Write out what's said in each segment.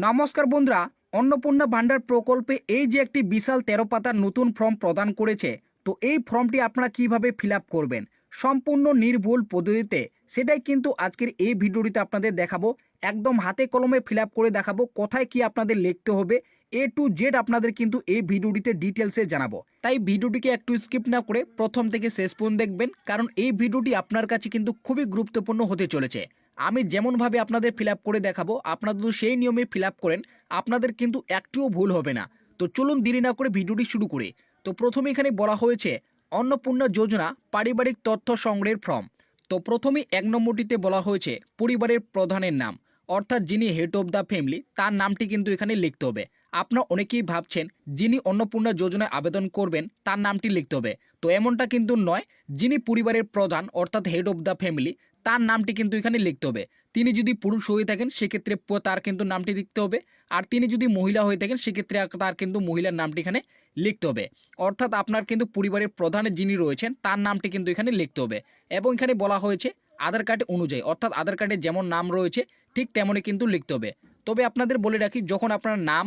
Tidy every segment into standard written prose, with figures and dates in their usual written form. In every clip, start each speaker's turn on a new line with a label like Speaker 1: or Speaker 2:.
Speaker 1: নমস্কার বন্ধুরা, অন্নপূর্ণা ভান্ডার প্রকল্পে এই যে একটি বিশাল 13 পাতার নতুন ফর্ম প্রদান করেছে, তো এই ফর্মটি আপনারা কিভাবে ফিল আপ করবেন সম্পূর্ণ নির্ভুল পদ্ধতিতে, সেটাই কিন্তু আজকের এই ভিডিওটিতে আপনাদের দেখাবো। একদম হাতে কলমে ফিল আপ করে দেখাবো কোথায় কি আপনাদের লিখতে হবে, এ টু জেড আপনাদের কিন্তু এই ভিডিওটিতে ডিটেলসে জানাবো। তাই ভিডিওটিকে একটু স্কিপ না করে প্রথম থেকে শেষ পর্যন্ত দেখবেন, কারণ এই ভিডিওটি আপনার কাছে কিন্তু খুবই গুরুত্বপূর্ণ হতে চলেছে। আমি যেমনভাবে আপনাদের ফিল আপ করে দেখাবো, আপনারা যদি সেই নিয়মে ফিল আপ করেন আপনাদের কিন্তু একটুও ভুল হবে না। তো চলুন দেরি না করে ভিডিওটি শুরু করি। তো প্রথমে এখানে বলা হয়েছে অন্নপূর্ণা যোজনা পারিবারিক তথ্য সংগ্রহের ফর্ম। তো প্রথমে 1 নম্বরটিতে বলা হয়েছে পরিবারের প্রধানের নাম, অর্থাৎ যিনি হেড অফ দ্য ফ্যামিলি তার নামটি কিন্তু এখানে লিখতে হবে। আপনারা অনেকেই ভাবছেন যিনি অন্নপূর্ণা যোজনায় আবেদন করবেন তার নামটি লিখতে হবে, তো এমনটা কিন্তু নয়। যিনি পরিবারের প্রধান অর্থাৎ হেড অফ দ্য ফ্যামিলি তার নামটি কিন্তু এখানে লিখতে হবে। তিনি যদি পুরুষ হয়ে থাকেন সেক্ষেত্রে তার কিন্তু নামটি লিখতে হবে, আর তিনি যদি মহিলা হয়ে থাকেন সেক্ষেত্রে তার কিন্তু মহিলার নামটি এখানে লিখতে হবে। অর্থাৎ আপনার কিন্তু পরিবারের প্রধান যিনি রয়েছেন তার নামটি কিন্তু এখানে লিখতে হবে। এবং এখানে বলা হয়েছে আধার কার্ড অনুযায়ী, অর্থাৎ আধার কার্ডে যেমন নাম রয়েছে ঠিক তেমনই কিন্তু লিখতে হবে। তবে আপনাদের বলে রাখি, যখন আপনার নাম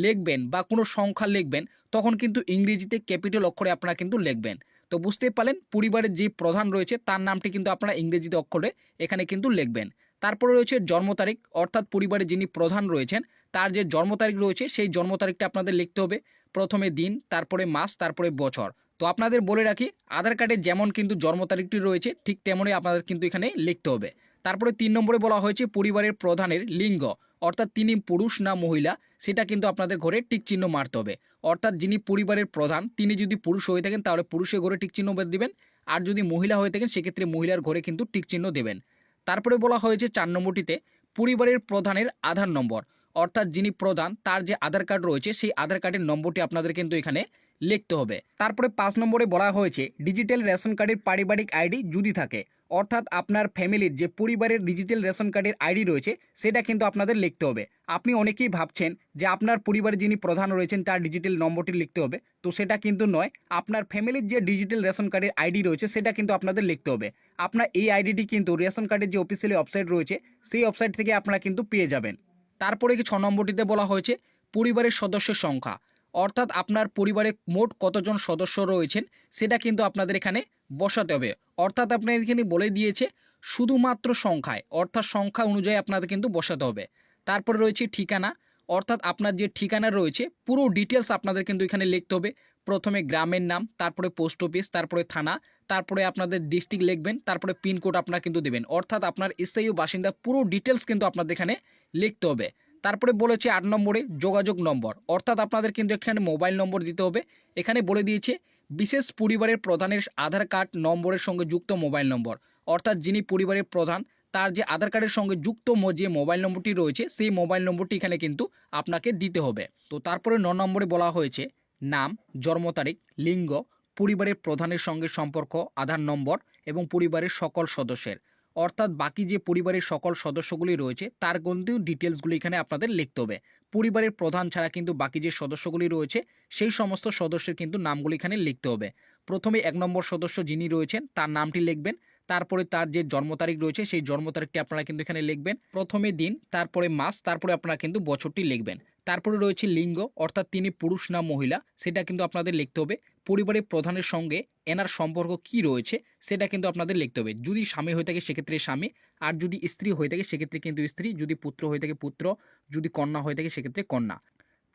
Speaker 1: লিখবেন বা কোনো সংখ্যা লিখবেন তখন কিন্তু ইংরেজিতে ক্যাপিটাল অক্ষরে আপনারা কিন্তু লিখবেন। তো বুঝতেই পারলেন, পরিবারের যে প্রধান রয়েছে তার নামটি কিন্তু আপনারা ইংরেজিতে অক্ষরে এখানে কিন্তু লিখবেন। তারপরে রয়েছে জন্ম তারিখ, অর্থাৎ পরিবারের যিনি প্রধান রয়েছেন তার যে জন্ম তারিখ রয়েছে সেই জন্ম তারিখটা আপনাদের লিখতে হবে। প্রথমে দিন, তারপরে মাস, তারপরে বছর। তো আপনাদের বলে রাখি, আধার কার্ডে যেমন কিন্তু জন্ম তারিখটি রয়েছে ঠিক তেমনই আপনাদের কিন্তু এখানে লিখতে হবে। তারপরে 3 নম্বরে বলা হয়েছে পরিবারের প্রধানের লিঙ্গ, অর্থাৎ তিনি পুরুষ না মহিলা সেটা কিন্তু আপনাদের ঘরে টিক চিহ্ন মারতে হবে। অর্থাৎ যিনি পরিবারের প্রধান তিনি যদি পুরুষ হয়ে থাকেন তাহলে পুরুষের ঘরে টিক চিহ্ন দিবেন, আর যদি মহিলা হয়ে থাকেন সেক্ষেত্রে মহিলার ঘরে কিন্তু টিক চিহ্ন দেবেন। তারপরে বলা হয়েছে 4 নম্বরটিতে পরিবারের প্রধানের আধার নম্বর, অর্থাৎ যিনি প্রধান তার যে আধার কার্ড রয়েছে সেই আধার কার্ডের নম্বরটি আপনাদের কিন্তু এখানে লিখতে হবে। তারপরে 5 নম্বরে বলা হয়েছে ডিজিটাল রেশন কার্ডের পারিবারিক আইডি যদি থাকে, অর্থাৎ আপনার ফ্যামিলির যে পরিবারের ডিজিটাল রেশন কার্ডের আইডি রয়েছে সেটা কিন্তু আপনাদের লিখতে হবে। আপনি অনেকেই ভাবছেন যে আপনার পরিবারে যিনি প্রধান রয়েছেন তার ডিজিটাল নম্বরটি লিখতে হবে, তো সেটা কিন্তু নয়। আপনার ফ্যামিলির যে ডিজিটাল রেশন কার্ডের আইডি রয়েছে সেটা কিন্তু আপনাদের লিখতে হবে। আপনার এই আইডিটি কিন্তু রেশন কার্ডের যে অফিসিয়ালি ওয়েবসাইট রয়েছে সেই ওয়েবসাইট থেকে আপনারা কিন্তু পেয়ে যাবেন। তারপরে 6 নম্বরটিতে বলা হয়েছে পরিবারের সদস্যের সংখ্যা, অর্থাৎ আপনার পরিবারে মোট কতজন সদস্য রয়েছেন সেটা কিন্তু আপনাদের এখানে বসাতে হবে। অর্থাৎ আপনাদের এখানে বলে দিয়েছে শুধুমাত্র সংখ্যায়, অর্থাৎ সংখ্যা অনুযায়ী আপনাদের কিন্তু বসাতে হবে। তারপরে রয়েছে ঠিকানা, অর্থাৎ আপনার যে ঠিকানা রয়েছে পুরো ডিটেলস আপনাদের কিন্তু এখানে লিখতে হবে। প্রথমে গ্রামের নাম, তারপরে পোস্ট অফিস, তারপরে থানা, তারপরে আপনাদের ডিস্ট্রিক্ট লিখবেন, তারপরে পিনকোড আপনারা কিন্তু দেবেন। অর্থাৎ আপনার স্থায়ী বাসিন্দা পুরো ডিটেলস কিন্তু আপনাদের এখানে লিখতে হবে। তারপরে বলেছে 8 নম্বরে যোগাযোগ নম্বর, অর্থাৎ আপনাদের কিন্তু এখানে মোবাইল নম্বর দিতে হবে। এখানে বলে দিয়েছে বিশেষ পরিবারের প্রধানের আধার কার্ড নম্বরের সঙ্গে যুক্ত মোবাইল নম্বর, অর্থাৎ যিনি পরিবারের প্রধান তার যে আধার কার্ডের সঙ্গে যুক্ত যে মোবাইল নম্বরটি রয়েছে সেই মোবাইল নম্বরটি এখানে কিন্তু আপনাকে দিতে হবে। তো তারপরে 9 নম্বরে বলা হয়েছে নাম, জন্ম তারিখ, লিঙ্গ, পরিবারের প্রধানের সঙ্গে সম্পর্ক, আধার নম্বর এবং পরিবারের সকল সদস্যের, অর্থাৎ বাকি যে পরিবারের সকল সদস্যগুলি রয়েছে তার কিন্তু ডিটেলসগুলি এখানে আপনাদের লিখতে হবে। পরিবারের প্রধান ছাড়া কিন্তু বাকি যে সদস্যগুলি রয়েছে সেই সমস্ত সদস্যের কিন্তু নামগুলি এখানে লিখতে হবে। প্রথমে 1 নম্বর সদস্য যিনি রয়েছেন তার নামটি লিখবেন, তারপরে তার যে জন্ম তারিখ রয়েছে সেই জন্ম তারিখটি আপনারা কিন্তু এখানে লিখবেন। প্রথমে দিন, তারপরে মাস, তারপরে আপনারা কিন্তু বছরটি লিখবেন। তারপরে রয়েছে লিঙ্গ, অর্থাৎ তিনি পুরুষ না মহিলা সেটা কিন্তু আপনাদের লিখতে হবে। পরিবারের প্রধানের সঙ্গে এনার সম্পর্ক কি রয়েছে সেটা কিন্তু আপনাদের লিখতে হবে। যদি স্বামী হয়ে থাকে সেক্ষেত্রে স্বামী, আর যদি স্ত্রী হয়ে থাকে সেক্ষেত্রে কিন্তু স্ত্রী, যদি পুত্র হয়ে থাকে পুত্র, যদি কন্যা হয়ে থাকে সেক্ষেত্রে কন্যা।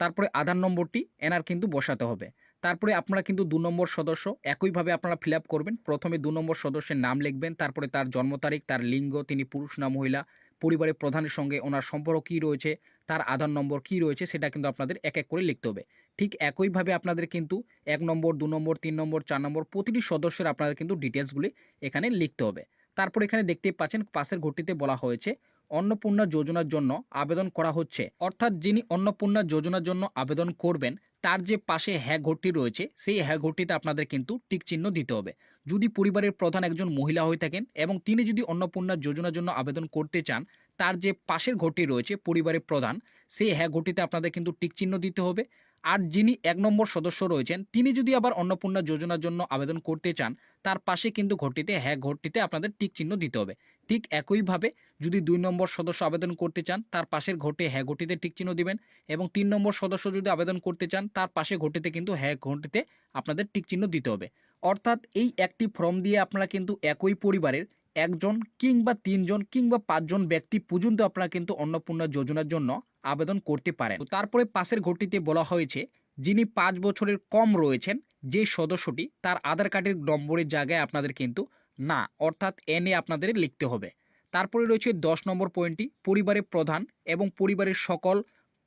Speaker 1: তারপরে আধার নম্বরটি এনার কিন্তু বসাতে হবে। তারপরে আপনারা কিন্তু 2 নম্বর সদস্য একইভাবে আপনারা ফিল আপ করবেন। প্রথমে 2 নম্বর সদস্যের নাম লিখবেন, তারপরে তার জন্ম তারিখ, তার লিঙ্গ, তিনি পুরুষ না মহিলা, পরিবারের প্রধানের সঙ্গে ওনার সম্পর্ক কী রয়েছে, তার আধার নম্বর কী রয়েছে সেটা কিন্তু আপনাদের এক এক করে লিখতে হবে। ঠিক একইভাবে আপনাদের কিন্তু 1 নম্বর, 2 নম্বর, 3 নম্বর, 4 নম্বর প্রতিটি সদস্যের আপনাদের কিন্তু ডিটেলসগুলি এখানে লিখতে হবে। তারপর এখানে দেখতেই পাচ্ছেন পাশের ঘরটিতে বলা হয়েছে অন্নপূর্ণা যোজনার জন্য আবেদন করা হচ্ছে, অর্থাৎ যিনি অন্নপূর্ণা যোজনার জন্য আবেদন করবেন তার যে পাশে হ্যাঁ ঘরটি রয়েছে সেই হ্যাঁ ঘরটিতে আপনাদের কিন্তু টিক চিহ্ন দিতে হবে। যদি পরিবারের প্রধান একজন মহিলা হয়ে থাকেন এবং তিনি যদি অন্নপূর্ণা যোজনার জন্য আবেদন করতে চান, তার যে পাশের ঘরটি রয়েছে পরিবারের প্রধান সেই হ্যাঁ ঘরটিতে আপনাদের কিন্তু টিক চিহ্ন দিতে হবে। আর যিনি 1 নম্বর সদস্য রয়েছেন তিনি যদি আবার অন্নপূর্ণা যোজনার জন্য আবেদন করতে চান তার পাশে কিন্তু ঘরটিতে হ্যাঁ ঘরটিতে আপনাদের টিক চিহ্ন দিতে হবে। ঠিক একইভাবে যদি 2 নম্বর সদস্য আবেদন করতে চান তার পাশের ঘটে হ্যাঁ ঘটিতে টিক চিহ্ন দিবেন, এবং 3 নম্বর সদস্য যদি আবেদন করতে চান তার পাশে ঘটিতে কিন্তু হ্যাঁ ঘটিতে আপনাদের টিক চিহ্ন দিতে হবে। অর্থাৎ এই একটি ফর্ম দিয়ে আপনারা কিন্তু একই পরিবারের একজন কিংবা 3 জন কিংবা 5 জন ব্যক্তি পর্যন্ত আপনারা কিন্তু অন্নপূর্ণা যোজনার জন্য আবেদন করতে পারেন। তো তারপরে পাশের ঘরটিতে বলা হয়েছে যিনি 5 বছরের কম রয়েছেন যে সদস্যটি তার আধার কার্ডের নম্বরের জায়গায় আপনাদের কিন্তু না অর্থাৎ এনে আপনাদের লিখতে হবে। তারপরে রয়েছে 10 নম্বর পয়েন্টটি পরিবারের প্রধান এবং পরিবারের সকল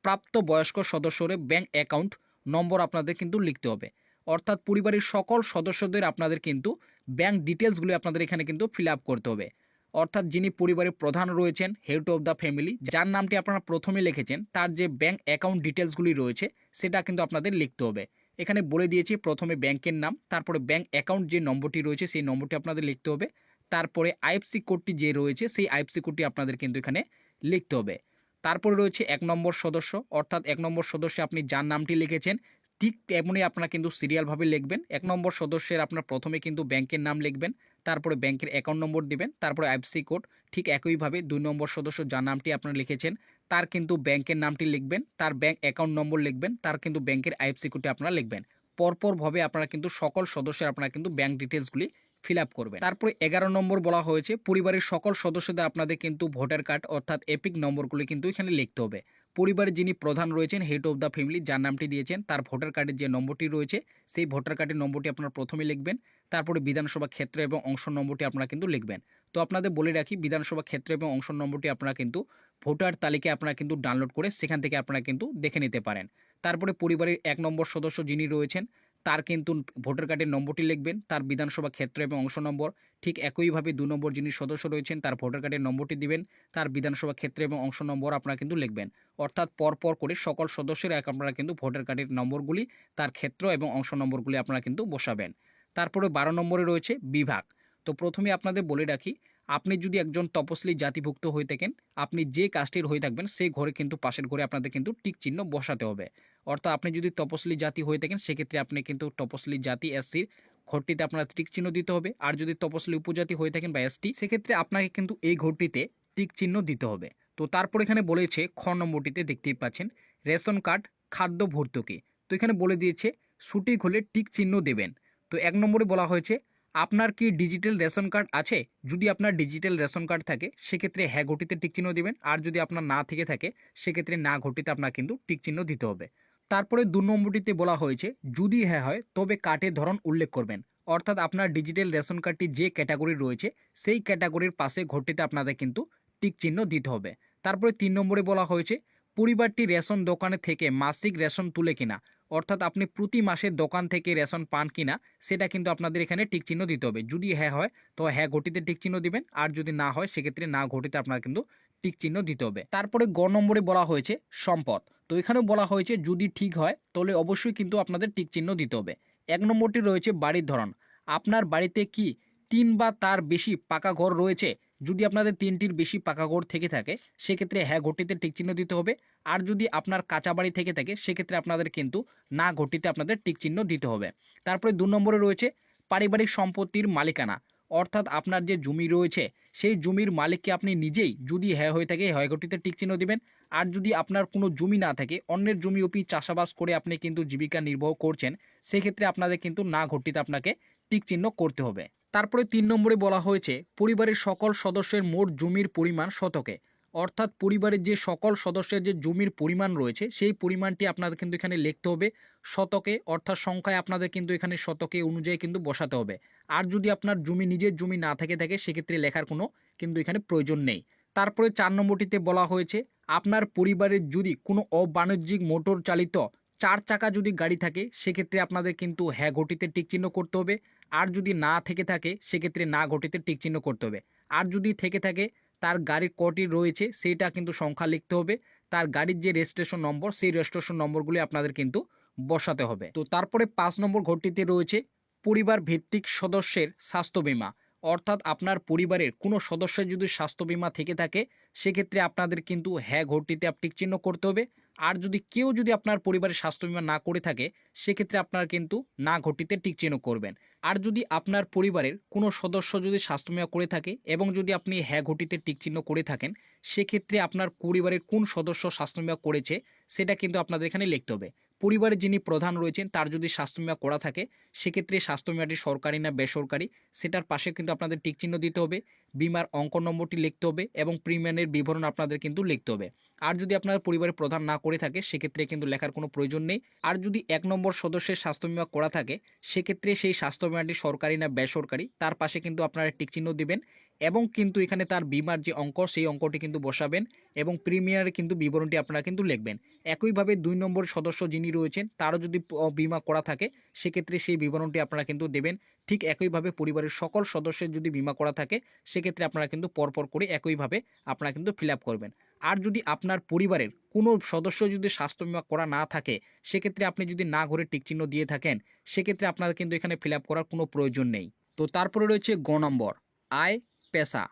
Speaker 1: প্রাপ্তবয়স্ক সদস্যদের ব্যাংক অ্যাকাউন্ট নম্বর আপনাদের কিন্তু লিখতে হবে। অর্থাৎ পরিবারের সকল সদস্যদের আপনাদের কিন্তু ব্যাংক ডিটেলসগুলি আপনাদের এখানে কিন্তু ফিল আপ করতে হবে। অর্থাৎ যিনি পরিবারের প্রধান রয়েছেন, হেড অফ দ্য ফ্যামিলি, যার নামটি আপনারা প্রথমে লিখেছেন তার যে ব্যাংক অ্যাকাউন্ট ডিটেলসগুলি রয়েছে সেটা কিন্তু আপনাদের লিখতে হবে। এখানে বলে দিয়েছি প্রথমে ব্যাংকের নাম, তারপরে ব্যাংক অ্যাকাউন্ট যে নম্বরটি রয়েছে সেই নম্বরটি আপনাদের লিখতে হবে, তারপরে আইএফসি কোডটি যে রয়েছে সেই আইএফসি কোডটি আপনাদের কিন্তু এখানে লিখতে হবে। তারপরে রয়েছে 1 নম্বর সদস্য, অর্থাৎ 1 নম্বর সদস্যে আপনি যার নামটি লিখেছেন ঠিক তেমনই আপনারা কিন্তু সিরিয়ালভাবে লিখবেন। 1 নম্বর সদস্যের আপনার প্রথমে কিন্তু ব্যাংকের নাম লিখবেন, তারপরে ব্যাংকের অ্যাকাউন্ট নম্বর দিবেন, তারপরে আইএফসি কোড। ঠিক একইভাবে 2 নম্বর সদস্য যার নামটি আপনারা লিখেছেন তার কিন্তু ব্যাংকের নামটি লিখবেন, তার ব্যাংক অ্যাকাউন্ট নম্বর লিখবেন, তার কিন্তু ব্যাংকের আইএফসি কোডটি আপনারা লিখবেন। পরপরভাবে আপনারা কিন্তু সকল সদস্যের আপনারা কিন্তু ব্যাংক ডিটেলসগুলি ফিল আপ করবেন। তারপরে 11 নম্বর বলা হয়েছে পরিবারের সকল সদস্যদের আপনাদের কিন্তু ভোটার কার্ড অর্থাৎ এপিক নম্বরগুলি কিন্তু এখানে লিখতে হবে। পরিবারের যিনি প্রধান রয়েছেন, হেড অফ দ্য ফ্যামিলি, যার নামটি দিয়েছেন তার ভোটার কার্ডের যে নম্বরটি রয়েছে সেই ভোটার কার্ডের নম্বরটি আপনারা প্রথমে লিখবেন, তারপরে বিধানসভা ক্ষেত্র এবং অংশ নম্বরটি আপনারা কিন্তু লিখবেন। তো আপনাদের বলে রাখি বিধানসভা ক্ষেত্র এবং অংশ নম্বরটি আপনারা কিন্তু ভোটার তালিকায় আপনারা কিন্তু ডাউনলোড করে সেখান থেকে আপনারা কিন্তু দেখে নিতে পারেন। তারপরে পরিবারের 1 নম্বর সদস্য যিনি রয়েছেন তার কিন্তু ভোটার কার্ডের নম্বরটি লিখবেন, তার বিধানসভা ক্ষেত্র এবং অংশ নম্বর। ঠিক একইভাবে 2 নম্বর যিনি সদস্য রয়েছেন তার ভোটার কার্ডের নম্বরটি দিবেন, তার বিধানসভা ক্ষেত্র এবং অংশ নম্বর আপনারা কিন্তু লিখবেন। অর্থাৎ পরপর করে সকল সদস্যের আপনারা কিন্তু ভোটার কার্ডের নম্বরগুলি, তার ক্ষেত্র এবং অংশ নম্বরগুলি আপনারা কিন্তু বসাবেন। তারপরে 12 নম্বরে রয়েছে বিভাগ। তো প্রথমে আপনাদের বলে রাখি আপনি যদি একজন তপশিলি জাতিভুক্ত হয়ে থাকেন, আপনি যে কাস্টের হয়ে থাকবেন সেই ঘরে কিন্তু পাশের ঘরে আপনাদের কিন্তু টিক চিহ্ন বসাতে হবে। অর্থাৎ আপনি যদি তপশিলি জাতি হয়ে থাকেন সেক্ষেত্রে আপনি কিন্তু তপশিলি জাতি এসসির ঘরটিতে আপনার টিক চিহ্ন দিতে হবে। আর যদি তপশিলি উপজাতি হয়ে থাকেন বা এসটি সেক্ষেত্রে আপনাকে কিন্তু এই ঘরটিতে টিক চিহ্ন দিতে হবে। তো তারপর এখানে বলেছে খ নম্বরটিতে দেখতেই পাচ্ছেন রেশন কার্ড খাদ্য ভর্তুকি। তো এখানে বলে দিয়েছে সঠিক হলে টিক চিহ্ন দেবেন। তো 1 নম্বরে বলা হয়েছে আপনার কি ডিজিটাল রেশন কার্ড আছে? যদি আপনার ডিজিটাল রেশন কার্ড থাকে সেক্ষেত্রে হ্যাঁ ঘটিতে টিক চিহ্ন দিবেন, আর যদি আপনার না থেকে থাকে সেক্ষেত্রে না ঘটিতে আপনার কিন্তু টিক চিহ্ন দিতে হবে। তারপরে 2 নম্বরটিতে বলা হয়েছে যদি হ্যাঁ হয় তবে কার্ডের ধরন উল্লেখ করবেন। অর্থাৎ আপনার ডিজিটাল রেশন কার্ডটি যে ক্যাটাগরি রয়েছে সেই ক্যাটাগরির পাশে ঘরটিতে আপনাদের কিন্তু টিক চিহ্ন দিতে হবে। তারপরে 3 নম্বরে বলা হয়েছে পরিবারটি রেশন দোকানে থেকে মাসিক রেশন তুলে কিনা, অর্থাৎ আপনি প্রতি মাসে দোকান থেকে রেশন পান কিনা সেটা কিন্তু আপনাদের এখানে টিক চিহ্ন দিতে হবে। যদি হ্যাঁ হয় তো হ্যাঁ ঘটিতে টিক চিহ্ন দিবেন, আর যদি না হয় সেক্ষেত্রে না ঘটিতে আপনার কিন্তু টিক চিহ্ন দিতে হবে। তারপরে গ নম্বরে বলা হয়েছে সম্পদ। তো এখানেও বলা হয়েছে যদি ঠিক হয় তাহলে অবশ্যই কিন্তু আপনাদের টিক চিহ্ন দিতে হবে। 1 নম্বরটি রয়েছে বাড়ির ধরন। আপনার বাড়িতে কি 3 বা তার বেশি পাকা ঘর রয়েছে? যদি আপনাদের 3টির বেশি পাকা ঘর থেকে থাকে সেক্ষেত্রে হ্যাঁ ঘটিতে টিক চিহ্ন দিতে হবে। আর যদি আপনার কাঁচা বাড়ি থেকে থাকে সেক্ষেত্রে আপনাদের কিন্তু না ঘটিতে আপনাদের টিক চিহ্ন দিতে হবে। তারপরে 2 নম্বরে রয়েছে পারিবারিক সম্পত্তির মালিকানা। অর্থাৎ আপনার যে জমি রয়েছে সেই জমির মালিককে আপনি নিজেই, যদি হ্যাঁ হয়ে থাকে হ্যাঁ ঘটিতে টিক চিহ্ন দিবেন। আর যদি আপনার কোনো জমি না থাকে অন্যের জমি ওপি চাষাবাস করে আপনি কিন্তু জীবিকা নির্বাহ করছেন সেক্ষেত্রে আপনাদের কিন্তু না ঘটিতে আপনাকে টিক চিহ্ন করতে হবে। তারপরে 3 নম্বরে বলা হয়েছে পরিবারের সকল সদস্যের মোট জমির পরিমাণ শতকে। অর্থাৎ পরিবারের যে সকল সদস্যের যে জমির পরিমাণ রয়েছে সেই পরিমাণটি আপনাদের কিন্তু এখানে লিখতে হবে শতকে, অর্থাৎ সংখ্যায় আপনাদের কিন্তু এখানে শতকে অনুযায়ী কিন্তু বসাতে হবে। আর যদি আপনার জমি নিজের জমি না থাকে সেক্ষেত্রে লেখার কোনো কিন্তু এখানে প্রয়োজন নেই। তারপরে 4 নম্বরটিতে বলা হয়েছে আপনার পরিবারের যদি কোনো অবাণিজ্যিক মোটর চালিত 4 চাকা যদি গাড়ি থাকে সেক্ষেত্রে আপনাদের কিন্তু হ্যাঁ ঘটিতে টিক চিহ্ন করতে হবে। আর যদি না থেকে থাকে সেক্ষেত্রে না ঘটিতে টিক চিহ্ন করতে হবে। আর যদি থেকে থাকে তার গাড়ির কটি রয়েছে সেটা কিন্তু সংখ্যা লিখতে হবে। তার গাড়ির যে রেজিস্ট্রেশন নম্বর সেই রেজিস্ট্রেশন নম্বরগুলি আপনাদের কিন্তু বসাতে হবে। তো তারপরে 5 নম্বর ঘরটিতে রয়েছে পরিবার ভিত্তিক সদস্যের স্বাস্থ্য বীমা। অর্থাৎ আপনার পরিবারের কোনো সদস্যের যদি স্বাস্থ্য বীমা থেকে থাকে সেক্ষেত্রে আপনাদের কিন্তু হ্যাঁ ঘরটিতে টিক চিহ্ন করতে হবে। আর যদি কেউ যদি আপনার পরিবারের স্বাস্থ্য বীমা না করে থাকে সেক্ষেত্রে আপনারা কিন্তু না ঘটিতে টিক চিহ্ন করবেন। আর যদি আপনার পরিবারের কোনো সদস্য যদি স্বাস্থ্য বীমা করে থাকে এবং যদি আপনি হ্যাঁ ঘটিতে টিক চিহ্ন করে থাকেন সেক্ষেত্রে আপনার পরিবারের কোন সদস্য স্বাস্থ্য বীমা করেছে সেটা কিন্তু আপনাদের এখানে লিখতে হবে। পরিবারের যিনি প্রধান রয়েছেন তার যদি স্বাস্থ্য বীমা করা থাকে সেক্ষেত্রে স্বাস্থ্য বীমাটি সরকারি না বেসরকারি সেটার পাশে কিন্তু আপনাদের টিক চিহ্ন দিতে হবে, বিমার অঙ্ক নম্বরটি লিখতে হবে এবং প্রিমিয়ামের বিবরণ আপনাদের কিন্তু লিখতে হবে। আর যদি আপনার পরিবারের প্রধান না করে থাকে সেক্ষেত্রে কিন্তু লেখার কোনো প্রয়োজন নেই। আর যদি ১ নম্বর সদস্যের স্বাস্থ্য বীমা করা থাকে সেক্ষেত্রে সেই স্বাস্থ্য বীমাটি সরকারি না বেসরকারি তার পাশে কিন্তু আপনারা টিক চিহ্ন দিবেন এবং কিন্তু এখানে তার বিমার যে অঙ্ক সেই অঙ্কটি কিন্তু বসাবেন এবং প্রিমিয়ারে কিন্তু বিবরণটি আপনারা কিন্তু লিখবেন। একইভাবে ২ নম্বর সদস্য যিনি রয়েছেন তারও যদি বিমা করা থাকে সেক্ষেত্রে সেই বিবরণটি আপনারা কিন্তু দেবেন। ঠিক একইভাবে পরিবারের সকল সদস্যের যদি বিমা করা থাকে সেক্ষেত্রে আপনারা কিন্তু পরপর করে একইভাবে আপনারা কিন্তু ফিল আপ করবেন। আর যদি আপনার পরিবারের কোনো সদস্য যদি স্বাস্থ্য বীমা করা না থাকে সেক্ষেত্রে আপনি যদি না ঘরে টিক চিহ্ন দিয়ে থাকেন সেক্ষেত্রে আপনাদের কিন্তু এখানে ফিল আপ করার কোনো প্রয়োজন নেই। তো তারপরে রয়েছে গ নম্বর আয় পেশা।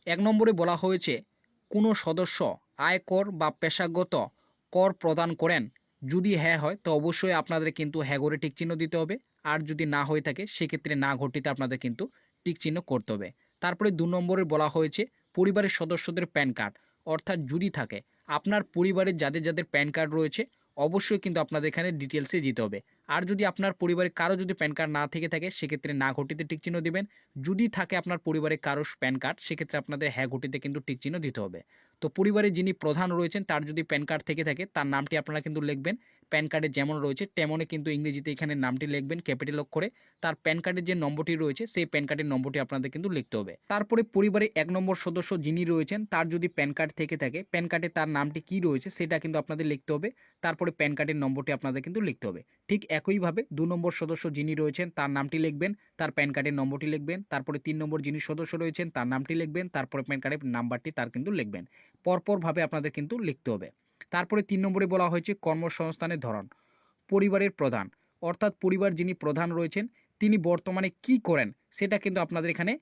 Speaker 1: ১ নম্বরে বলা হয়েছে কোনো সদস্য আয়কর বা পেশাগত কর প্রদান করেন, যদি হ্যাঁ হয় তো অবশ্যই আপনাদের কিন্তু হ্যাঁ ঘরে টিক চিহ্ন দিতে হবে। আর যদি না হয়ে থাকে সেক্ষেত্রে না ঘটিতে আপনাদের কিন্তু টিক চিহ্ন করতে হবে। তারপরে ২ নম্বরে বলা হয়েছে পরিবারের সদস্যদের প্যান কার্ড, অর্থাৎ যদি থাকে আপনার পরিবারের যাদের যাদের প্যান কার্ড রয়েছে অবশ্যই কিন্তু আপনাদের এখানে ডিটেলসে দিতে হবে। আর যদি আপনার পরিবারে কারো যদি প্যান কার্ড না থেকে থাকে সেক্ষেত্রে না ঘটিতে টিক চিহ্ন দিবেন। যদি থাকে আপনার পরিবারে কারো প্যান কার্ড সেক্ষেত্রে আপনাদের হ্যাঁ ঘটিতে কিন্তু টিক চিহ্ন দিতে হবে। তো পরিবারে যিনি প্রধান রয়েছেন তার যদি প্যান কার্ড থেকে থাকে তার নামটি আপনারা কিন্তু লিখবেন। প্যান কার্ডে যেমন রয়েছে তেমনই কিন্তু ইংরেজিতে এখানে নামটি লিখবেন ক্যাপিটাল অক্ষরে। তার প্যান কার্ডের যে নম্বরটি রয়েছে সেই প্যান কার্ডের নম্বরটি আপনাদের কিন্তু লিখতে হবে। তারপরে পরিবারে ১ নম্বর সদস্য যিনি রয়েছেন তার যদি প্যান কার্ড থেকে থাকে প্যান কার্ডে তার নামটি কি রয়েছে সেটা কিন্তু আপনাদের লিখতে হবে। তারপরে প্যান কার্ডের নম্বরটি আপনাদের কিন্তু লিখতে হবে। ঠিক একইভাবে ২ নম্বর সদস্য যিনি রয়েছেন তার নামটি লিখবেন, তার প্যান কার্ডের নম্বরটি লিখবেন। তারপরে ৩ নম্বর যিনি সদস্য রয়েছেন তার নামটি লিখবেন, তারপরে প্যান কার্ডের নাম্বারটি তার কিন্তু লিখবেন। পরপরভাবে আপনাদের কিন্তু লিখতে হবে। তারপরে ৩ নম্বরে বলা হয়েছে কর্মসংস্থানের ধরন। পরিবারের প্রধান, অর্থাৎ পরিবার যিনি প্রধান রয়েছেন তিনি বর্তমানে কি করেন সেটা কিন্তু আপনাদের এখানে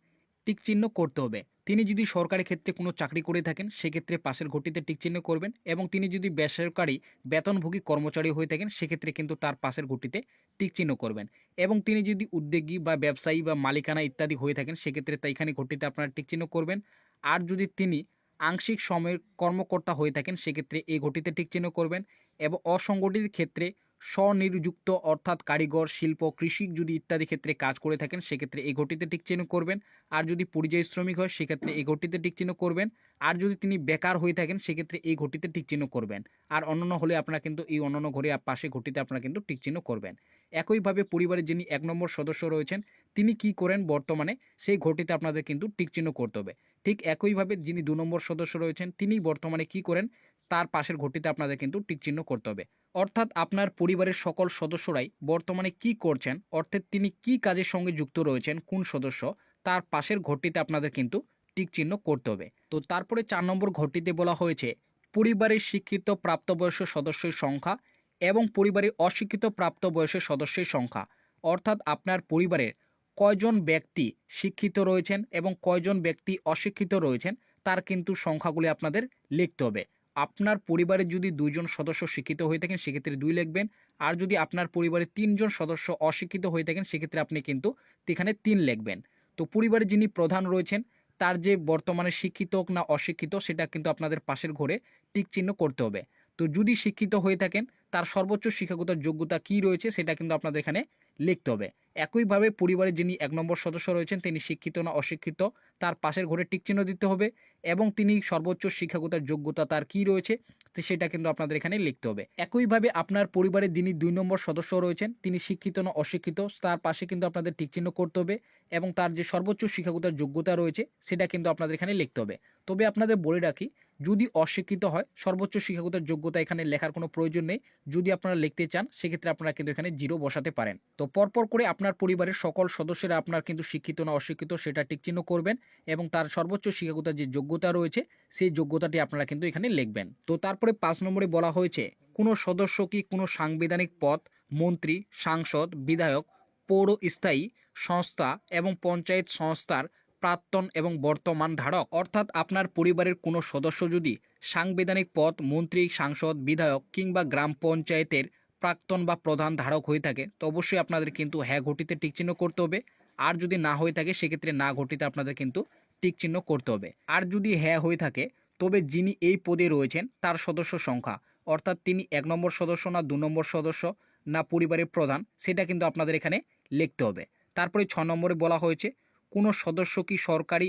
Speaker 1: টিক চিহ্ন করতে হবে। তিনি যদি সরকারি ক্ষেত্রে কোনো চাকরি করে থাকেন সেক্ষেত্রে পাশের ঘটিতে টিক চিহ্ন করবেন এবং তিনি যদি বেসরকারি বেতনভোগী কর্মচারী হয়ে থাকেন সেক্ষেত্রে কিন্তু তার পাশের ঘটিতে টিক চিহ্ন করবেন এবং তিনি যদি উদ্যোগী বা ব্যবসায়ী বা মালিকানা ইত্যাদি হয়ে থাকেন সেক্ষেত্রে তা এখানে ঘটিতে আপনারা টিক চিহ্ন করবেন। আর যদি তিনি আংশিক সময়ের কর্মকর্তা হয়ে থাকেন সেক্ষেত্রে এই ঘটিতে টিক চিহ্ন করবেন এবং অসংগঠিত ক্ষেত্রে স্বনিযুক্ত অর্থাৎ কারিগর, শিল্প, কৃষি যদি ইত্যাদি ক্ষেত্রে কাজ করে থাকেন সেক্ষেত্রে এই ঘটিতে টিক চিহ্ন করবেন। আর যদি পরিযায়ী শ্রমিক হয় সেক্ষেত্রে এই ঘটিতে টিক চিহ্ন করবেন। আর যদি তিনি বেকার হয়ে থাকেন সেক্ষেত্রে এই ঘটিতে টিক চিহ্ন করবেন। আর অন্যান্য হলে আপনারা কিন্তু এই অন্যান্য ঘরে পাশে ঘটিতে আপনারা কিন্তু টিক চিহ্ন করবেন। একইভাবে পরিবারের যিনি ১ নম্বর সদস্য রয়েছেন তিনি কি করেন বর্তমানে সেই ঘটিতে আপনাদের কিন্তু টিক চিহ্ন করতে হবে। ঠিক একইভাবে যিনি ২ নম্বর সদস্য রয়েছেন তিনি বর্তমানে কি করেন তার পাশের ঘটিতে আপনাদের কিন্তু টিক চিহ্ন করতে হবে। অর্থাৎ আপনার পরিবারের সকল সদস্যরাই বর্তমানে কি করছেন, অর্থাৎ তিনি কি কাজের সঙ্গে যুক্ত রয়েছেন কোন সদস্য তার পাশের ঘরটিতে আপনাদের কিন্তু টিক চিহ্ন করতে হবে। তো তারপরে ৪ নম্বর ঘরটিতে বলা হয়েছে পরিবারের শিক্ষিত প্রাপ্তবয়স্ক সদস্যের সংখ্যা এবং পরিবারের অশিক্ষিত প্রাপ্তবয়স্ক সদস্যের সংখ্যা, অর্থাৎ আপনার পরিবারের কয়জন ব্যক্তি শিক্ষিত রয়েছেন এবং কয়জন ব্যক্তি অশিক্ষিত রয়েছেন তার কিন্তু সংখ্যাগুলি আপনাদের লিখতে হবে। আপনার পরিবারে যদি ২ জন সদস্য শিক্ষিত হয়ে থাকেন সেক্ষেত্রে ২ লিখবেন। আর যদি আপনার পরিবারে ৩ জন সদস্য অশিক্ষিত হয়ে থাকেন সেক্ষেত্রে আপনি কিন্তু এখানে ৩ লিখবেন। তো পরিবারে যিনি প্রধান রয়েছেন তার যে বর্তমানে শিক্ষিত না অশিক্ষিত সেটা কিন্তু আপনাদের পাশের ঘরে টিক চিহ্ন করতে হবে। তো যদি শিক্ষিত হয়ে থাকেন তার সর্বোচ্চ শিক্ষাগত যোগ্যতা কী রয়েছে সেটা কিন্তু আপনাদের এখানে লিখতে হবে। একইভাবে পরিবারের যিনি ১ নম্বর সদস্য রয়েছেন তিনি শিক্ষিত না অশিক্ষিত তার পাশের ঘরে টিক চিহ্ন দিতে হবে এবং তিনি সর্বোচ্চ শিক্ষাগত যোগ্যতা তার কী রয়েছে তো সেটা কিন্তু আপনাদের এখানে লিখতে হবে। একইভাবে আপনার পরিবারের যিনি ২ নম্বর সদস্য রয়েছেন তিনি শিক্ষিত না অশিক্ষিত তার পাশে কিন্তু আপনাদের টিক চিহ্ন করতে হবে এবং তার যে সর্বোচ্চ শিক্ষাগত যোগ্যতা রয়েছে সেটা কিন্তু আপনাদের এখানে লিখতে হবে। তবে আপনাদের বলে রাখি যদি অশিক্ষিত হয় সর্বোচ্চ শিক্ষাগত যোগ্যতা এখানে লেখার কোনো প্রয়োজন নেই। যদি আপনারা লিখতে চান সেক্ষেত্রে আপনারা কিন্তু এখানে 0 বসাতে পারেন। তো পরপর করে আপনার পরিবারের সকল সদস্যরা আপনার কিন্তু শিক্ষিত না অশিক্ষিত সেটা টিক চিহ্ন করবেন এবং তার সর্বোচ্চ শিক্ষাগত যে যোগ্যতা রয়েছে সেই যোগ্যতাটি আপনারা কিন্তু এখানে লিখবেন। তো তারপরে ৫ নম্বরে বলা হয়েছে কোনো সদস্য কি কোনো সাংবিধানিক পদ, মন্ত্রী, সাংসদ, বিধায়ক, পৌর স্থায়ী সংস্থা এবং পঞ্চায়েত সংস্থার প্রাক্তন এবং বর্তমান ধারক, অর্থাৎ আপনার পরিবারের কোনো সদস্য যদি সাংবিধানিক পদ, মন্ত্রী, সাংসদ, বিধায়ক কিংবা গ্রাম পঞ্চায়েতের প্রাক্তন বা প্রধান ধারক হয়ে থাকে, তো অবশ্যই আপনাদের কিন্তু হ্যাঁ ঘটিতে টিকচিহ্ন করতে হবে। আর যদি না হয়ে থাকে সেক্ষেত্রে না ঘটিতে আপনাদের কিন্তু টিকচিহ্ন করতে হবে। আর যদি হ্যাঁ হয়ে থাকে তবে যিনি এই পদে রয়েছেন তার সদস্য সংখ্যা, অর্থাৎ তিনি 1 নম্বর সদস্য না 2 নম্বর সদস্য না পরিবারের প্রধান, সেটা কিন্তু আপনাদের এখানে লিখতে হবে। তারপরে 6 নম্বরে বলা হয়েছে কোনো সদস্য কি সরকারি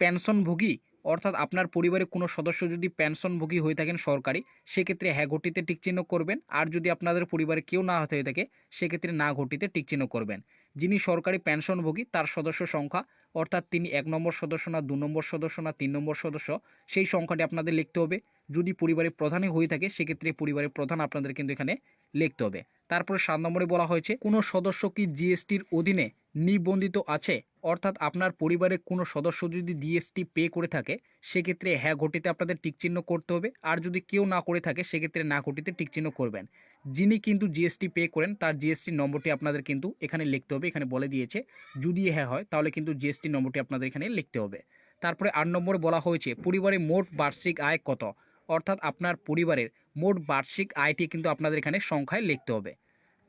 Speaker 1: পেনশনভোগী, অর্থাৎ আপনার পরিবারের কোনো সদস্য যদি পেনশনভোগী হয়ে থাকেন সরকারি, সেক্ষেত্রে হ্যাঁ ঘটিতে টিকচিহ্ন করবেন। আর যদি আপনাদের পরিবারে কেউ না হয়ে থাকে সেক্ষেত্রে না ঘটিতে টিকচিহ্ন করবেন। যিনি সরকারি পেনশনভোগী তার সদস্য সংখ্যা, অর্থাৎ তিনি 1 নম্বর সদস্য না 2 নম্বর সদস্য না 3 নম্বর সদস্য, সেই সংখ্যাটি আপনাদের লিখতে হবে। যদি পরিবারের প্রধানই হয়ে থাকে সেক্ষেত্রে পরিবারের প্রধান আপনাদের কিন্তু এখানে লিখতে হবে। তারপরে 7 নম্বরে বলা হয়েছে কোনো সদস্য কি জিএসটির অধীনে নিবন্ধিত আছে, অর্থাৎ আপনার পরিবারের কোনো সদস্য যদি জিএসটি পে করে থাকে সেক্ষেত্রে হ্যাঁ ঘটিতে আপনাদের টিকচিহ্ন করতে হবে। আর যদি কেউ না করে থাকে সেক্ষেত্রে না ঘটিতে টিকচিহ্ন করবেন। যিনি কিন্তু জিএসটি পে করেন তার জিএসটি নম্বরটি আপনাদের কিন্তু এখানে লিখতে হবে। এখানে বলে দিয়েছে যদি হ্যাঁ হয় তাহলে কিন্তু জিএসটি নম্বরটি আপনাদের এখানে লিখতে হবে। তারপরে 8 নম্বরে বলা হয়েছে পরিবারের মোট বার্ষিক আয় কত, অর্থাৎ আপনার পরিবারের মোট বার্ষিক আয়টি কিন্তু আপনাদের এখানে সংখ্যায় লিখতে হবে।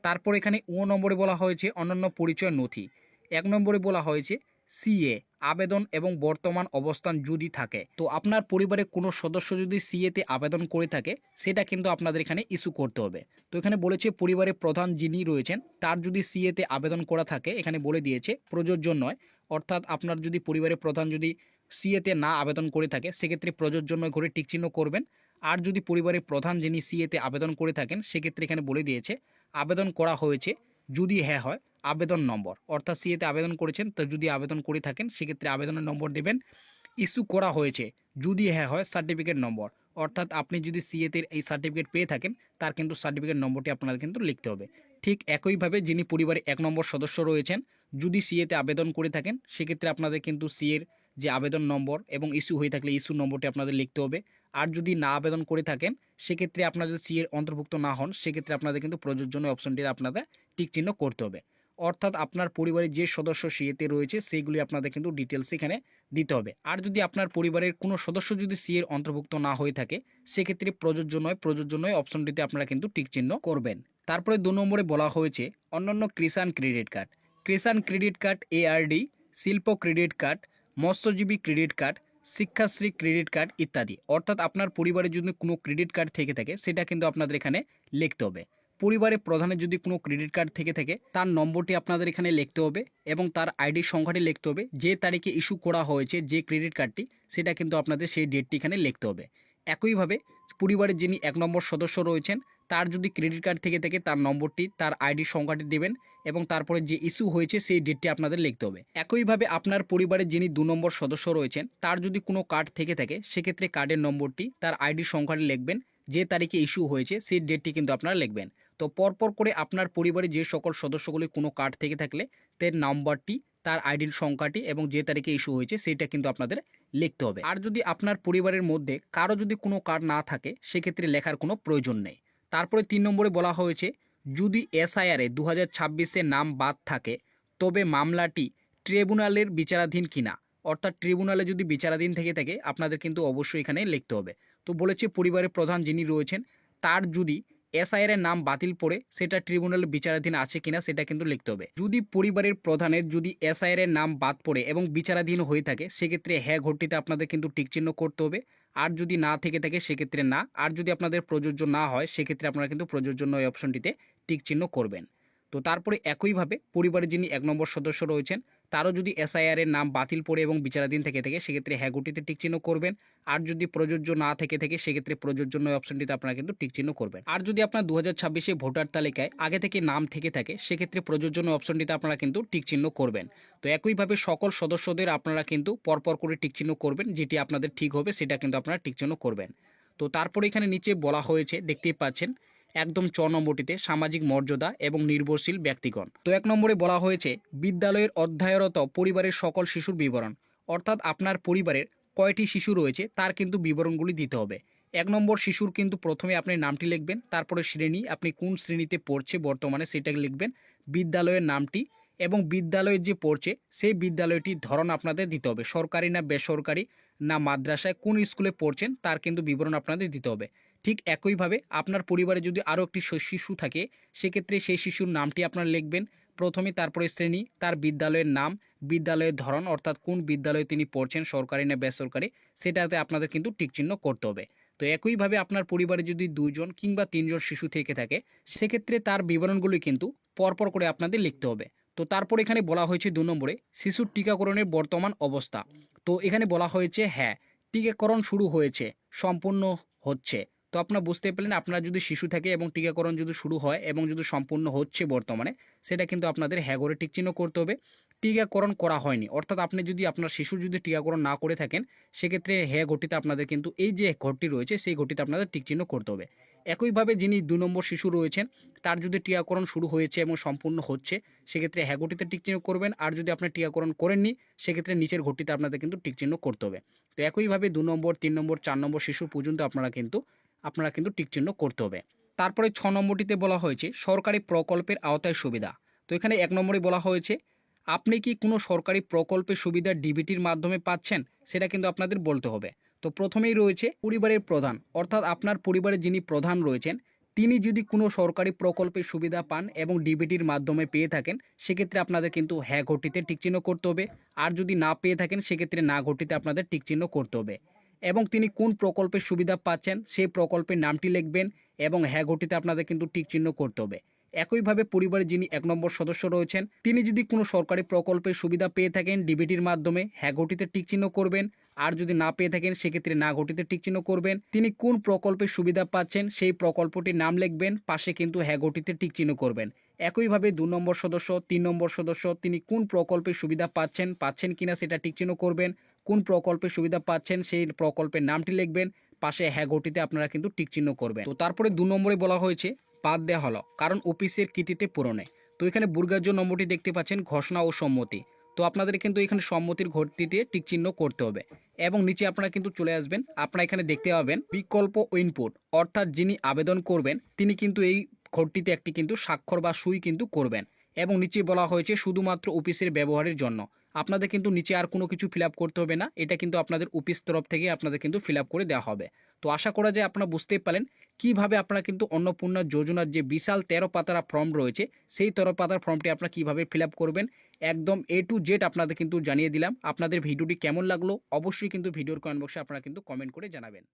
Speaker 1: তারপর এখানে 9 নম্বরে বলা হয়েছে অন্যান্য পরিচয় নথি। 1 নম্বরে বলা হয়েছে সিএ আবেদন এবং বর্তমান অবস্থান যদি থাকে, তো আপনার পরিবারের কোনো সদস্য যদি সিএতে আবেদন করে থাকে সেটা কিন্তু আপনাদের এখানে ইস্যু করতে হবে। তো এখানে বলেছে পরিবারের প্রধান যিনি রয়েছেন তার যদি সিএতে আবেদন করা থাকে, এখানে বলে দিয়েছে প্রযোজ্য নয়, অর্থাৎ আপনার যদি পরিবারের প্রধান যদি সিএতে না আবেদন করে থাকে সেক্ষেত্রে প্রযোজ্য নয় ঘরে টিকচিহ্ন করবেন। আর যদি পরিবারের প্রধান যিনি সিএতে আবেদন করে থাকেন সেক্ষেত্রে এখানে বলে দিয়েছে আবেদন করা হয়েছে যদি হ্যাঁ হয় আবেদন নম্বর, অর্থাৎ সিএতে আবেদন করেছেন তো যদি আবেদন করে থাকেন সেক্ষেত্রে আবেদনের নম্বর দেবেন। ইস্যু করা হয়েছে যদি হ্যাঁ হয় সার্টিফিকেট নম্বর, অর্থাৎ আপনি যদি সিএতে এই সার্টিফিকেট পেয়ে থাকেন তার কিন্তু সার্টিফিকেট নম্বরটি আপনাদের কিন্তু লিখতে হবে। ঠিক একইভাবে যিনি পরিবারে 1 নম্বর সদস্য রয়েছেন যদি সিএতে আবেদন করে থাকেন সেক্ষেত্রে আপনাদের কিন্তু সিএর যে আবেদন নম্বর এবং ইস্যু হয়ে থাকলে ইস্যু নম্বরটি আপনাদের লিখতে হবে। আর যদি না আবেদন করে থাকেন সেক্ষেত্রে আপনারা যদি সিএর অন্তর্ভুক্ত না হন সেক্ষেত্রে আপনাদের কিন্তু প্রযোজ্য নয় অপশনটি আপনাদের টিকচিহ্ন করতে হবে। অর্থাৎ আপনার পরিবারের যে সদস্য সিএতে রয়েছে সেইগুলি আপনাদের কিন্তু ডিটেলস এখানে দিতে হবে। আর যদি আপনার পরিবারের কোনো সদস্য যদি সিএর অন্তর্ভুক্ত না হয়ে থাকে সেক্ষেত্রে প্রযোজ্য নয় অপশনটিতে আপনারা কিন্তু টিকচিহ্ন করবেন। তারপরে 2 নম্বরে বলা হয়েছে অন্যান্য কিষাণ ক্রেডিট কার্ড, কিষাণ ক্রেডিট কার্ড এআরডি, শিল্প ক্রেডিট কার্ড, মৎস্যজীবী credit card, Shikshashree credit card ইত্যাদি, অর্থাৎ আপনার পরিবারের যদি কোনো ক্রেডিট কার্ড থেকে থাকে সেটা কিন্তু আপনাদের এখানে লিখতে হবে। পরিবারের প্রধানের যদি কোনো ক্রেডিট কার্ড থেকে থাকে তার নম্বরটি আপনাদের এখানে লিখতে হবে এবং তার আইডি সংখ্যাটি লিখতে হবে। যে তারিখে ইস্যু করা হয়েছে যে ক্রেডিট কার্ডটি সেটা কিন্তু আপনাদের সেই ডেটটি এখানে লিখতে হবে। একইভাবে পরিবারের যিনি 1 নম্বর সদস্য রয়েছেন তার যদি ক্রেডিট কার্ড থেকে থাকে তার নম্বরটি তার আইডি সংখ্যাটি দেবেন এবং তারপরে যে ইস্যু হয়েছে সেই ডেটটি আপনাদের লিখতে হবে। একইভাবে আপনার পরিবারের যিনি 2 নম্বর সদস্য রয়েছেন তার যদি কোনো কার্ড থেকে থাকে সেক্ষেত্রে কার্ডের নম্বরটি তার আইডি সংখ্যাটি লিখবেন, যে তারিখে ইস্যু হয়েছে সেই ডেটটি কিন্তু আপনারা লিখবেন। তো পরপর করে আপনার পরিবারে যে সকল সদস্যগুলি কোনো কার্ড থেকে থাকলে তার নাম্বারটি, তার আইডির সংখ্যাটি এবং যে তারিখে ইস্যু হয়েছে সেটা কিন্তু আপনাদের লিখতে হবে। আর যদি আপনার পরিবারের মধ্যে কারো যদি কোনো কার্ড না থাকে সেক্ষেত্রে লেখার কোনো প্রয়োজন নেই। তারপরে 3 নম্বরে বলা হয়েছে যদি এসআইআরে 2026-এ নাম বাদ থাকে তবে মামলাটি ট্রিব্যুনালের বিচারাধীন কিনা, অর্থাৎ ট্রিব্যুনালে যদি বিচারাধীন থেকে থাকে আপনাদের কিন্তু অবশ্যই এখানে লিখতে হবে। তো বলেছে পরিবারের প্রধান যিনি রয়েছেন তার যদি এসআইআর এর নাম বাতিল পড়ে সেটা ট্রিব্যুনালের বিচারাধীন আছে কিনা সেটা কিন্তু লিখতে হবে। যদি পরিবারের প্রধানের যদি এসআইআর এর নাম বাদ পড়ে এবং বিচারাধীন হয়ে থাকে সেক্ষেত্রে হ্যাঁ ঘরটিতে আপনাদের কিন্তু টিকচিহ্ন করতে হবে। আর যদি না থেকে থাকে সেক্ষেত্রে না। আর যদি আপনাদের প্রযোজ্য না হয় সেক্ষেত্রে আপনারা কিন্তু প্রযোজ্য নয় অপশনটিতে টিকচিহ্ন করবেন। তো তারপরে একইভাবে পরিবারের যিনি 1 নম্বর সদস্য রয়েছেন তারও যদি এসআইআর এর নাম বাতিল পড়ে এবং বিচারাধীন থেকে থাকে সেক্ষেত্রে হ্যাঁ ঘটিতে টিকচিহ্ন করবেন। আর যদি প্রযোজ্য না থেকে থাকে সেক্ষেত্রে প্রযোজ্য নয় অপশনটিতে আপনারা কিন্তু টিকচিহ্ন করবেন। আর যদি আপনার 2026-এ ভোটার তালিকায় আগে থেকে নাম থেকে থাকে সেক্ষেত্রে প্রযোজ্য নয় অপশনটিতে আপনারা কিন্তু টিকচিহ্ন করবেন। তো একইভাবে সকল সদস্যদের আপনারা কিন্তু পরপর করে টিকচিহ্ন করবেন, যেটি আপনাদের ঠিক হবে সেটা কিন্তু আপনারা টিকচিহ্ন করবেন। তো তারপরে এখানে নিচে বলা হয়েছে দেখতেই পাচ্ছেন একদম 4 নম্বরটিতে সামাজিক মর্যাদা এবং নির্ভরশীল ব্যক্তিগণ। তো 1 নম্বরে বলা হয়েছে বিদ্যালয়ের অধ্যয়নরত পরিবারের সকল শিশুর বিবরণ, অর্থাৎ আপনার পরিবারের কয়টি শিশু রয়েছে তার কিন্তু বিবরণগুলি দিতে হবে। 1 নম্বর শিশুর কিন্তু প্রথমে আপনি নামটি লিখবেন, তারপরে শ্রেণী, আপনি কোন শ্রেণীতে পড়ছে বর্তমানে সেটা লিখবেন, বিদ্যালয়ের নামটি এবং বিদ্যালয়ে যে পড়ছে সেই বিদ্যালয়টির ধরন আপনাদের দিতে হবে, সরকারি না বেসরকারি না মাদ্রাসায় কোন স্কুলে পড়ছেন তার কিন্তু বিবরণ আপনাদের দিতে হবে। ঠিক একইভাবে আপনার পরিবারে যদি আরও একটি শিশু থাকে সেক্ষেত্রে সেই শিশুর নামটি আপনারা লিখবেন প্রথমে, তারপরে শ্রেণী, তার বিদ্যালয়ের নাম, বিদ্যালয়ের ধরন অর্থাৎ কোন বিদ্যালয়ে তিনি পড়ছেন সরকারি না বেসরকারি সেটাতে আপনাদের কিন্তু টিকচিহ্ন করতে হবে। তো একইভাবে আপনার পরিবারে যদি 2 জন কিংবা 3 জন শিশু থেকে থাকে সেক্ষেত্রে তার বিবরণগুলি কিন্তু পরপর করে আপনাদের লিখতে হবে। তো তারপর এখানে বলা হয়েছে 2 নম্বরে শিশুর টিকাকরণের বর্তমান অবস্থা। তো এখানে বলা হয়েছে হ্যাঁ, টিকাকরণ শুরু হয়েছে, সম্পূর্ণ হচ্ছে। তো আপনারা বুঝতে পারলেন, আপনার যদি শিশু থাকে এবং টিকাকরণ যদি শুরু হয় এবং যদি সম্পূর্ণ হচ্ছে বর্তমানে, সেটা কিন্তু আপনাদের হ্যাঁ করে টিকচিহ্ন করতে হবে। টিকাকরণ করা হয়নি অর্থাৎ আপনি যদি আপনার শিশু যদি টিকাকরণ না করে থাকেন সেক্ষেত্রে হ্যাঁ ঘটিতে আপনাদের কিন্তু এই যে ঘরটি রয়েছে সেই ঘটিতে আপনাদের টিকচিহ্ন করতে হবে। একইভাবে যিনি 2 নম্বর শিশু রয়েছেন তার যদি টিকাকরণ শুরু হয়েছে এবং সম্পূর্ণ হচ্ছে সেক্ষেত্রে হ্যাঁ ঘটিতে টিকচিহ্ন করবেন, আর যদি আপনি টিকাকরণ করেননি সেক্ষেত্রে নিচের ঘটিতে আপনাদের কিন্তু টিকচিহ্ন করতে হবে। তো একইভাবে 2 নম্বর 3 নম্বর 4 নম্বর শিশু পর্যন্ত আপনারা কিন্তু টিকচিহ্ন করতে হবে। তারপরে 6 নম্বরটিতে বলা হয়েছে সরকারি প্রকল্পের আওতায় সুবিধা। তো এখানে 1 নম্বরে বলা হয়েছে আপনি কি কোনো সরকারি প্রকল্পের সুবিধা ডিবিটির মাধ্যমে পাচ্ছেন সেটা কিন্তু আপনাদের বলতে হবে। তো প্রথমেই রয়েছে পরিবারের প্রধান, অর্থাৎ আপনার পরিবারে যিনি প্রধান রয়েছেন তিনি যদি কোনো সরকারি প্রকল্পের সুবিধা পান এবং ডিবিটির মাধ্যমে পেয়ে থাকেন সেক্ষেত্রে আপনাদের কিন্তু হ্যাঁ ঘটিতে টিকচিহ্ন করতে হবে, আর যদি না পেয়ে থাকেন সেক্ষেত্রে না ঘটিতে আপনাদের টিকচিহ্ন করতে হবে। এবং তিনি কোন প্রকল্পের সুবিধা পাচ্ছেন সেই প্রকল্পের নামটি লিখবেন এবং হ্যাঁ ঘটিতে আপনাদের কিন্তু টিকচিহ্ন করতে হবে। একইভাবে পরিবারে যিনি 1 নম্বর সদস্য রয়েছেন তিনি যদি কোনো সরকারি প্রকল্পের সুবিধা পেয়ে থাকেন ডিবিটির মাধ্যমে হ্যাঁ ঘটিতে টিকচিহ্ন করবেন, আর যদি না পেয়ে থাকেন সেক্ষেত্রে না ঘটিতে টিকচিহ্ন করবেন। তিনি কোন প্রকল্পের সুবিধা পাচ্ছেন সেই প্রকল্পটির নাম লিখবেন, পাশে কিন্তু হ্যাঁ ঘটিতে টিকচিহ্ন করবেন। একইভাবে 2 নম্বর সদস্য 3 নম্বর সদস্য তিনি কোন প্রকল্পের সুবিধা পাচ্ছেন কিনা সেটা টিকচিহ্ন করবেন, কোন প্রকল্পের সুবিধা পাচ্ছেন সেই প্রকল্পের নামটি লিখবেন, পাশে হ্যাঁ ঘটিতে আপনারা কিন্তু টিকচিহ্ন করবেন। তো তারপরে 2 নম্বরে বলা হয়েছে বাদ দেওয়া হলো কারণ অফিসের কৃতিতে পূরণে। তো এখানে বুর্গার্য নম্বরটি দেখতে পাচ্ছেন ঘোষণা ও সম্মতি। তো আপনাদের কিন্তু এখানে সম্মতির ঘটিতে টিকচিহ্ন করতে হবে এবং নিচে আপনারা কিন্তু চলে আসবেন, আপনারা এখানে দেখতে পাবেন বিকল্প ইনপুট, অর্থাৎ যিনি আবেদন করবেন তিনি কিন্তু এই ঘরটিতে একটি কিন্তু স্বাক্ষর বা সই কিন্তু করবেন। এবং নিচে বলা হয়েছে শুধুমাত্র অফিসের ব্যবহারের জন্য। আপনাদের কিন্তু নিচে আর কোনো কিছু ফিল আপ করতে হবে না, এটা কিন্তু আপনাদের অফিস তরফ থেকে আপনাদের কিন্তু ফিল আপ করে দেওয়া হবে। তো আশা করা যায় আপনারা বুঝতেই পারেন কিভাবে আপনারা কিন্তু অন্নপূর্ণা যোজনার যে বিশাল 13 পাতার ফর্ম রয়েছে সেই 13 পাতার ফর্মটি আপনারা কিভাবে ফিল আপ করবেন একদম A to Z আপনাদের কিন্তু জানিয়ে দিলাম। আপনাদের ভিডিওটি কেমন লাগলো অবশ্যই কিন্তু ভিডিওর কমেন্ট বক্সে আপনারা কিন্তু কমেন্ট করে জানাবেন।